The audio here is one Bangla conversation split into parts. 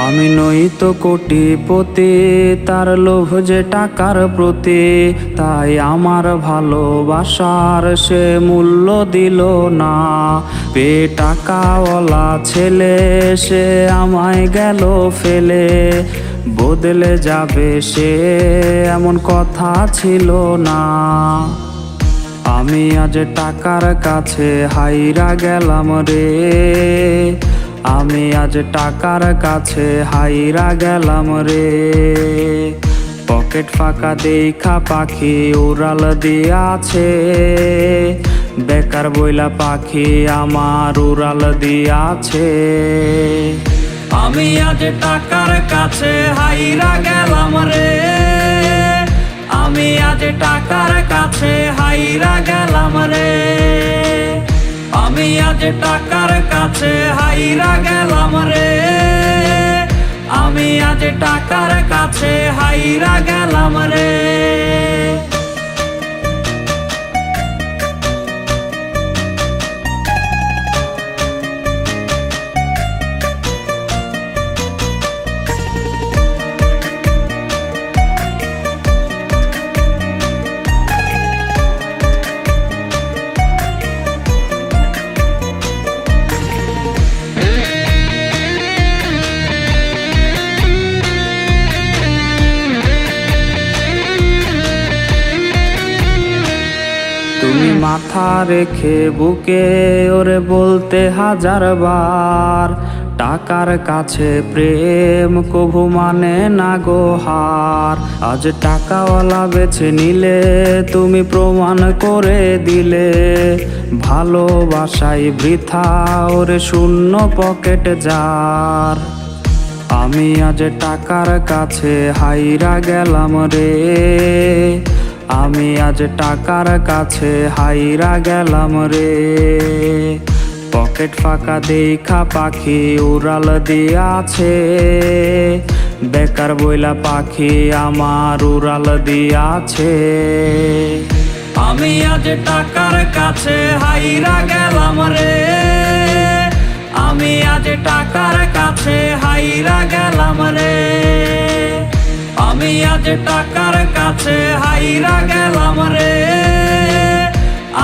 আমি নই তো কোটিপতি, তার লোভ যে টাকার প্রতি, তাই আমার ভালোবাসার সে মূল্য দিল না। টাকাওয়ালা ছেলে সে আমায় গেল ফেলে, বদলে যাবে সে এমন কথা ছিল না। আমি আজ টাকার কাছে হাইরা গেলাম রে, আমি আজ টাকার কাছে হাইরা গেলাম রে। পকেট ফাঁকা দেখা পাখি উড়াল দিয়াছে, বেকার বইলা পাখি আমার উড়াল দিয়াছে। আমি আজ টাকার কাছে হাইরা গেলাম রে, আমি আজ টাকার কাছে হাইরা গেলাম রে। আমি আজ টাকার কাছে হাইরা গেলাম রে, আমি আজ টাকার কাছে হাইরা গেলাম রে। তুমি মাথা রেখে বুকে ওরে বলতে হাজার বার, টাকার কাছে প্রেম কভু মানে না গো হার। আজ টাকাওয়ালা বেছে নিলে তুমি প্রমাণ করে দিলে, ভালোবাসাই বৃথা ওরে শূন্য পকেট যার। আমি আজ টাকার কাছে হাইরা গেলাম রে, আমি আজ টাকার কাছে হাইরা গেলাম রে। পকেট ফাঁকা দেখা পাখি উড়াল দিয়াছে, বেকার বইলা পাখি আমার উড়াল দিয়াছে। আমি আজ টাকার কাছে হাইরা গেলাম রে, আমি আজ টাকার কাছে হাইরা গেলাম রে। আমি আজ টাকার কাছে হাইরা গেলাম রে,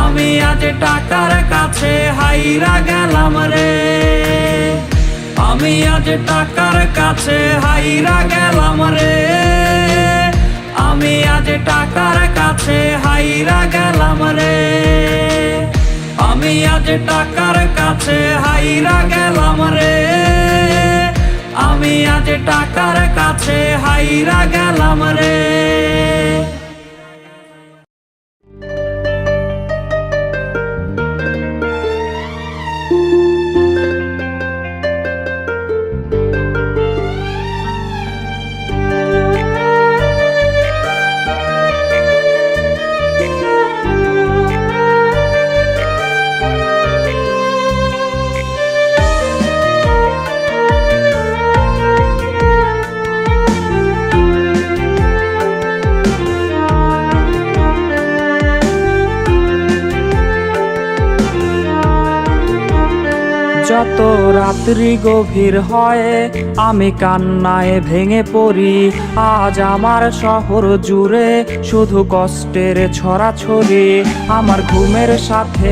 আমি আজ টাকার কাছে হাইরা গেলাম রে। আমি আজ টাকার কাছে হাইরা গেলাম রে, আমি আজ টাকার কাছে হাইরা গেলাম রে। আমি আজ টাকার কাছে হাইরা গেলাম রে, আমি আজ টাকার কাছে হাইরা গেলাম রে। যত রাত্রি গভীর হয় আমি কান্নায় ভেঙে পড়ি, আজ আমার শহর জুড়ে শুধু কষ্টের ছড়াছড়ি। আমার ঘুমের সাথে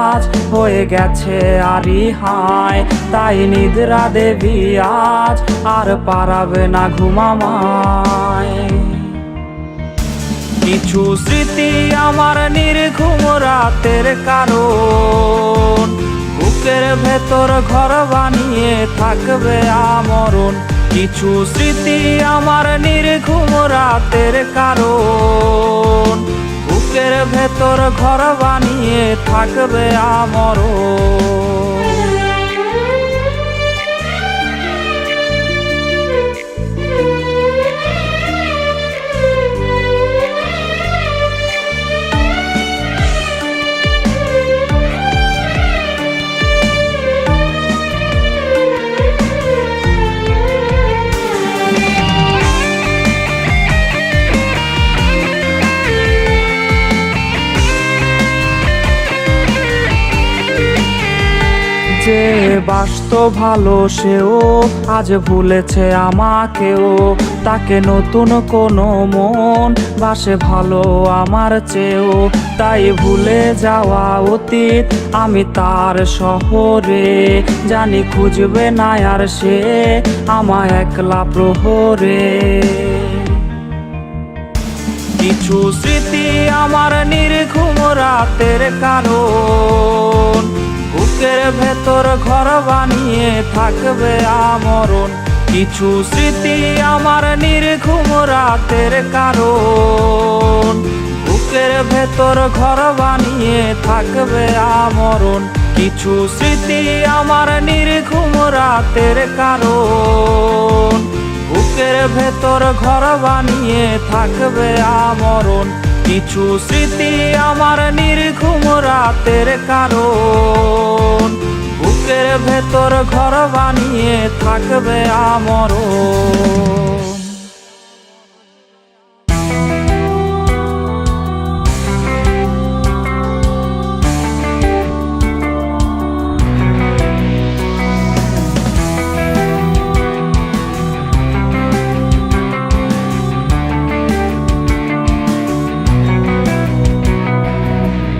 আজ হয়ে গেছে আরি হায়, তাই নিদ্রা দেবী আজ আর পারাবে না ঘুমামায়। কিছু স্মৃতি আমার নির্ঘুম রাতের কারণ, বুকের ভেতর ঘর বানিয়ে থাকবে আমরণ। কিছু স্মৃতি আমার নির্ঘুম রাতের কারণ, বুকের ভেতর ঘর বানিয়ে থাকবে আমরণ। যে বাসতো ভালো সেও আজ ভুলেছে আমাকেও। তাকে নতুন কোনো মন বাসে ভালো আমার চেয়েও। তাই ভুলে যাওয়া অতীত আমি তার শহরে, জানি খুঁজবে না আর সে আমায় একলা প্রহরে। কিছু স্মৃতি আমার নির্ঘুম রাতের কারণ, বুকের ভেতর ঘর বানিয়ে থাকবে আমরণ। কিছু স্মৃতি আমার নির্ঘুম রাতের কারণ, বুকের ভেতর ঘর বানিয়ে থাকবে আমরণ। কিছু স্মৃতি আমার নির্ঘুম রাতের কারণ, বুকের ভেতর ঘর বানিয়ে থাকবে আমরণ। কিছু স্মৃতি আমার নির্ঘুম রাতের কারণ, বুকের ভেতর ঘর বানিয়ে থাকবে আমরণ।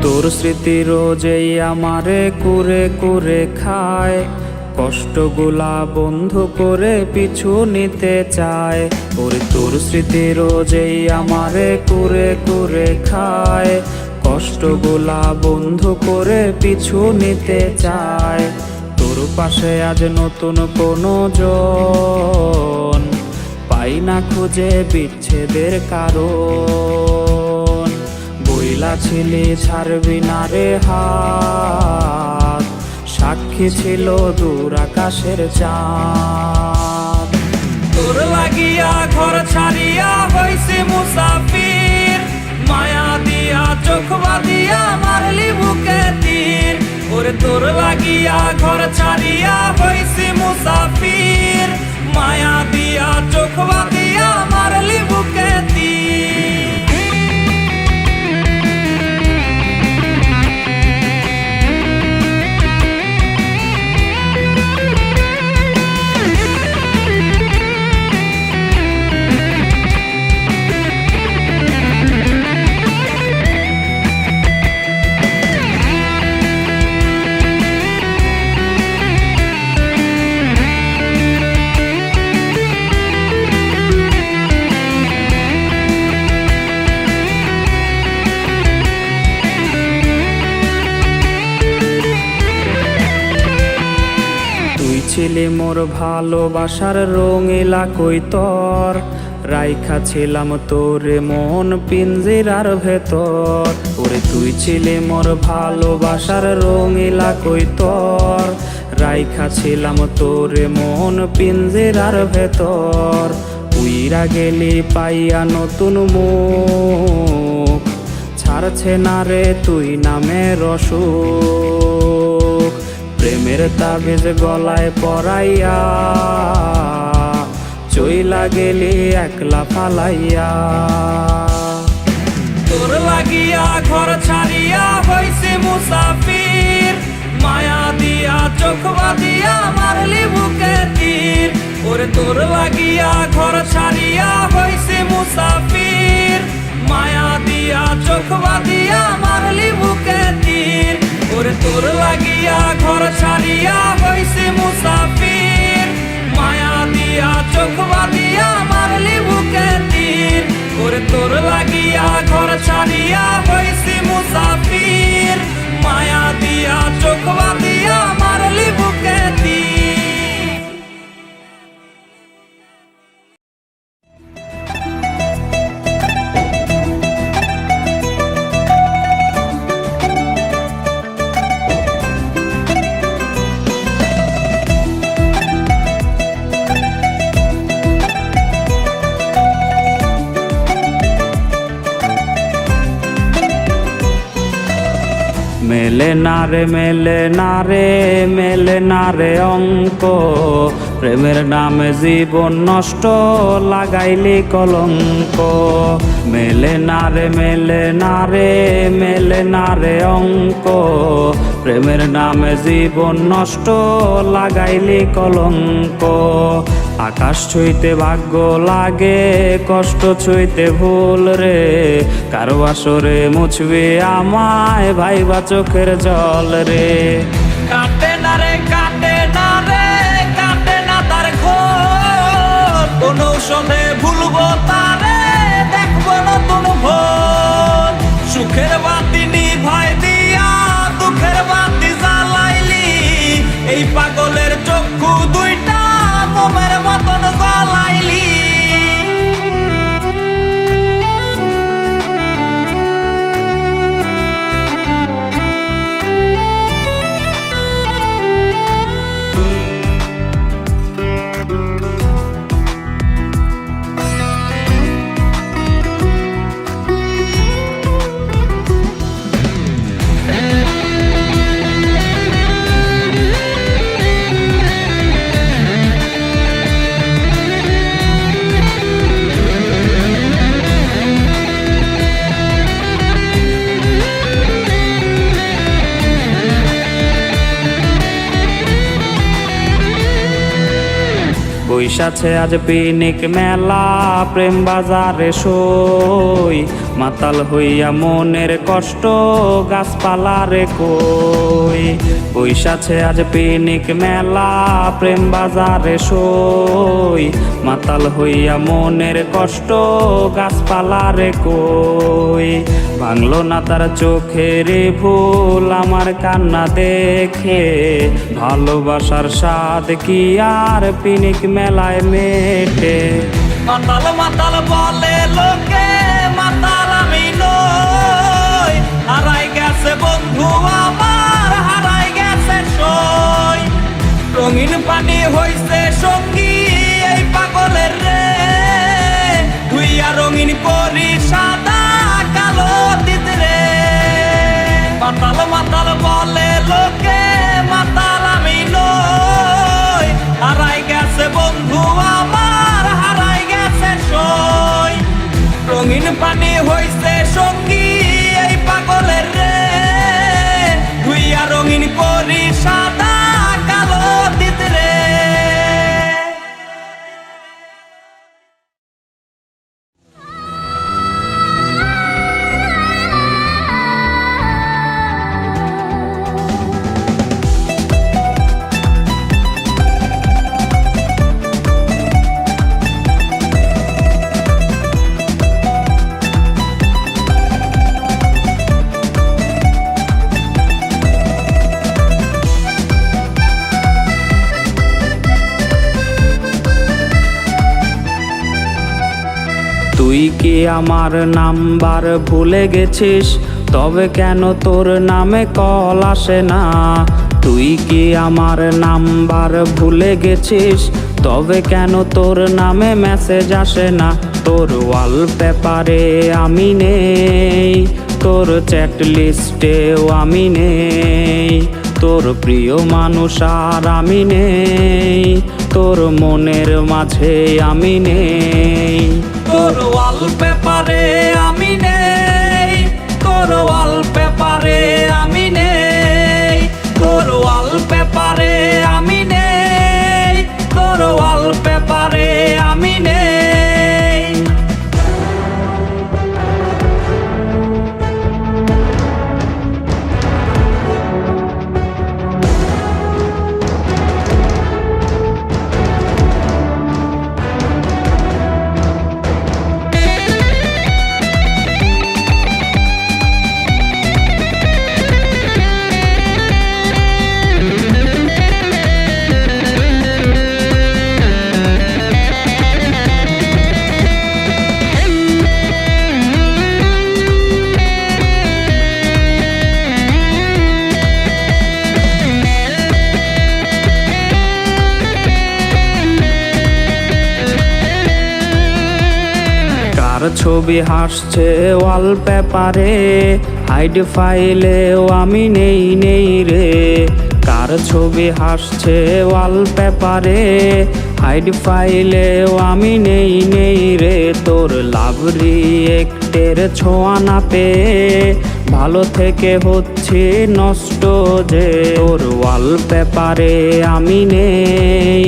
তোর স্মৃতি রোজেই আমারে কুরে কুরে খায়, কষ্টগুলা বন্ধ করে পিছু নিতে চায়। ওরে তোর স্মৃতি রোজেই আমারে কুরে কুরে খায়, কষ্টগুলা বন্ধ করে পিছু নিতে চায়। তোর পাশে আজ নতুন কোনো জন পাই না খুঁজে বিচ্ছেদের কারণ। বইলা ছিলি ছাড়বি না রে হাত, সাক্ষী ছিল দূর আকাশের চাঁদ। তোর লাগিয়া ঘর ছাড়িয়া হইছি মুসাফির, মায়া দিয়া চোখ বাঁধিয়া মারলি বুকে তীর। ওরে তোর লাগিয়া ঘর ছাড়িয়া হইছি মুসাফির, মায়া দিয়া চোখ বাঁধিয়া মারলি বুকে তীর। ছিলি মোর ভালোবাসার রঙিলা কৈতর, রাইখা ছিলাম তোরে মন পিঞ্জিরার ভেতর। ওরে তুই ছিলি মোর ভালোবাসার রঙিলা কৈতর, রাইখা ছিলাম তোরে মন পিঞ্জিরার ভেতর। উইরা গেলি পাইয়া নতুন মুখ, ছাড়ছে না রে তুই নামের অসুখ। প্রেমের তাবিজ গলায় পরাইয়া চইলা গেলি একলা ফালাইয়া। তোর লাগিয়া ঘর ছাড়িয়া হইছি মুসাফির, মায়া দিয়া চোখ বাঁধিয়া মারলি বুকে তীর। ওরে তোর লাগিয়া ঘর ছাড়িয়া হইছি মুসাফির, মায়া দিয়া চোখ বাঁধিয়া মারলি বুকে তীর। ওরে তোর লাগিয়া ঘর ছাড়িয়া হইছি মুসাফির, মায়া দিয়া চোখ বাঁধিয়া মারলি বুকে তীর। ওরে তোর লাগিয়া ঘর ছাড়িয়া হইছি মুসাফির, মায়া দিয়া চোখ বাঁধিয়া মারলি বুকে তীর। মেলে না রে মেলে না রে মেলে না রে অঙ্ক, প্রেমের নামে জীবন নষ্ট লাগাইলি কলঙ্ক। মেলে না রে মেলে না রে মেলে না রে অঙ্ক, প্রেমের নামে জীবন নষ্ট লাগাইলি কলঙ্ক। আকাশ ছুঁইতে ভাগ্য লাগে, কষ্ট ছুঁইতে ভুল রে। কারো আসরে মুছবে আমায় ভাইবা চোখের জল রে। কাটে না রে, কাটে না রে, কাটে না তার ঘোর। কোন ঔষধে ভুলবো তারে, দেখবো নতুন ভোর। সুখের বাতি নিভাই দিয়া দুঃখের বাতি জ্বালাইলি, এই পাগলের চক্ষু দুইটা মোমের মতন জ্বালাইলি। বৈশাছে আজ পিনিক মেলা, প্রেম বাজারে সই। মাতাল হইয়া মনের কষ্ট গাছপালারে কই। বৈশাছে আজ পিনিক মেলা, প্রেম বাজারে সই। মাতাল হইয়া মনের কষ্ট গাছপালারে কই। ভাঙলো না তার চোখের ভুল আমার কান্না দেখে, ভালোবাসার স্বাদ কি আর পিনিক মেলায় মেটে। মাতাল মাতাল বলে লোকে, মাতাল আমি নই। হারাই গেছে বন্ধু আমার, হারাই গেছে সই। রঙিন পানি হইছে সঙ্গী এই পাগলের রে, ধুইয়া রঙিন করি সাদা কালো দিত রে। মাতাল মাতাল বলে লোকে, মাতাল আমি নই। হারাই গেছে বন্ধু আমার, হারাই গেছে সই। রঙিন পানি হইছে সঙ্গী এই পাগলের রে, ধুইয়া রঙিন করি সাদা কালো দিত রে। তুই কি আমার নাম্বার ভুলে গেছিস? তবে কেন তোর নামে কল আসে না? তুই কি আমার নাম্বার ভুলে গেছিস? তবে কেন তোর নামে মেসেজ আসে না? তোর ওয়ালপেপারে আমি নেই, তোর চ্যাট লিস্টেও আমি নেই। তোর প্রিয় মানুষ আর আমি নেই, তোর মনের মাঝে আমি নেই। তোর ওয়ালপেপারে আমি নেই, তোর ওয়ালপেপারে আমি নেই। তোর ওয়ালপেপারে আমি নেই, তোর ওয়ালপেপারে আমি নেই। ছবি হাসছে ওয়ালপেপারে, হাইড ফাইলেও আমি নেই নেই রে। কার ছবি হাসছে ওয়ালপেপারে, হাইড ফাইলেও আমি নেই নেই রে। তোর লাভ রিয়েক্টের ছোঁয়া না পেয়ে ভালো থেকে হচ্ছে নষ্ট যে, তোর ওয়ালপেপারে আমি নেই,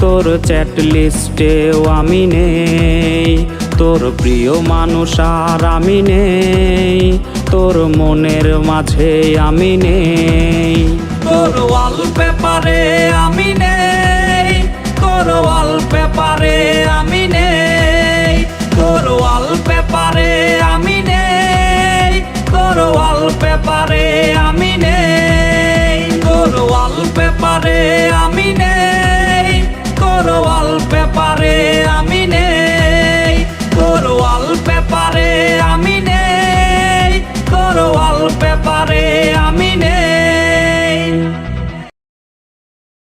তোর চ্যাট লিস্টেও আমি নেই, তোর প্রিয় মানুষ আর আমি নেই, তোর মনের মাঝে আমি নেই। তোর ওয়ালপেপারে আমি নেই, তোর ওয়ালপেপারে আমি নেই, তোর ওয়ালপেপারে আমি নেই, তোর ওয়ালপেপারে